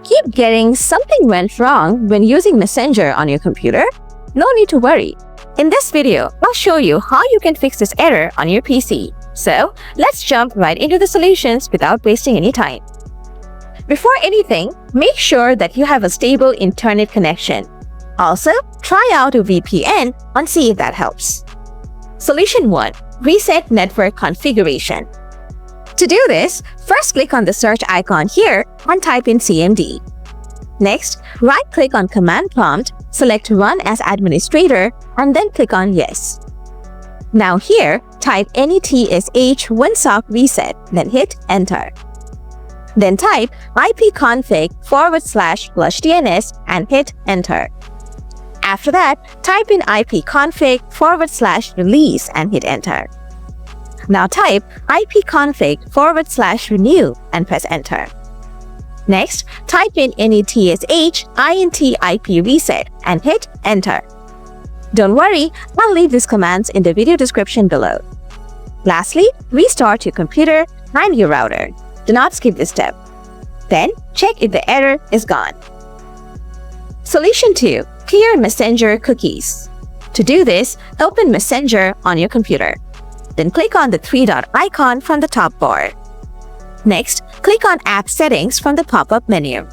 keep getting something went wrong when using Messenger on your computer? No need to worry. In this video, I'll show you how you can fix this error on your PC. So, let's jump right into the solutions without wasting any time. Before anything, make sure that you have a stable internet connection. Also, try out a VPN and see if that helps. Solution 1. Reset network configuration. To do this, first click on the search icon here and type in CMD. Next, right-click on Command Prompt, select Run as Administrator, and then click on Yes. Now here, type netsh winsock reset, then hit Enter. Then type ipconfig/flushdns and hit Enter. After that, type in ipconfig/release and hit Enter. Now type ipconfig/renew and press Enter. Next, type in netsh int ip reset and hit Enter. Don't worry, I'll leave these commands in the video description below. Lastly, restart your computer and your router. Do not skip this step. Then, check if the error is gone. Solution 2. Clear Messenger cookies. To do this, open Messenger on your computer. Then click on the three-dot icon from the top bar. Next, click on App Settings from the pop-up menu.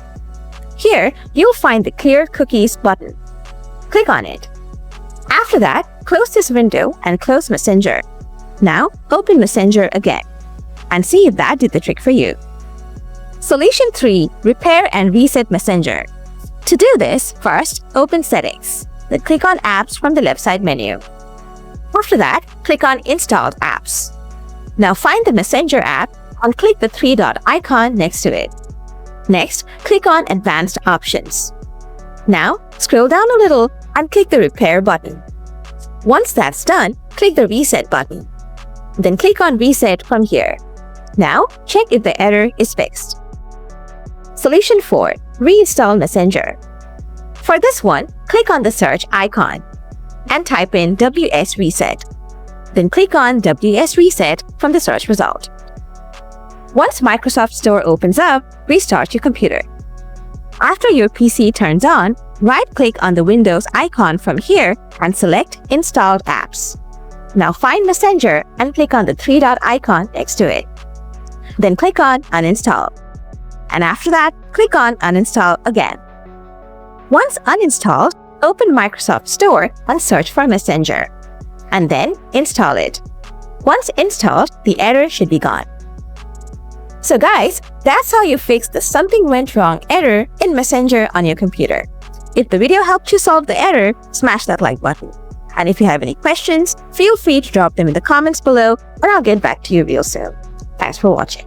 Here, you'll find the Clear Cookies button. Click on it. After that, close this window and close Messenger. Now, open Messenger again and see if that did the trick for you. Solution 3. Repair and reset Messenger. To do this, first, open Settings. Then click on Apps from the left side menu. After that, click on Installed Apps. Now find the Messenger app and click the three-dot icon next to it. Next, click on Advanced Options. Now, scroll down a little and click the Repair button. Once that's done, click the Reset button. Then click on Reset from here. Now, check if the error is fixed. Solution 4. Reinstall Messenger. For this one, click on the search icon and type in WS Reset. Then click on WS Reset from the search result. Once Microsoft Store opens up, restart your computer. After your PC turns on, right-click on the Windows icon from here and select Installed Apps. Now find Messenger and click on the three-dot icon next to it. Then click on Uninstall. And after that, click on Uninstall again. Once uninstalled, open Microsoft Store and search for Messenger. And then install it. Once installed, the error should be gone. So guys, that's how you fix the something went wrong error in Messenger on your computer. If the video helped you solve the error, smash that like button. And if you have any questions, feel free to drop them in the comments below and I'll get back to you real soon. Thanks for watching.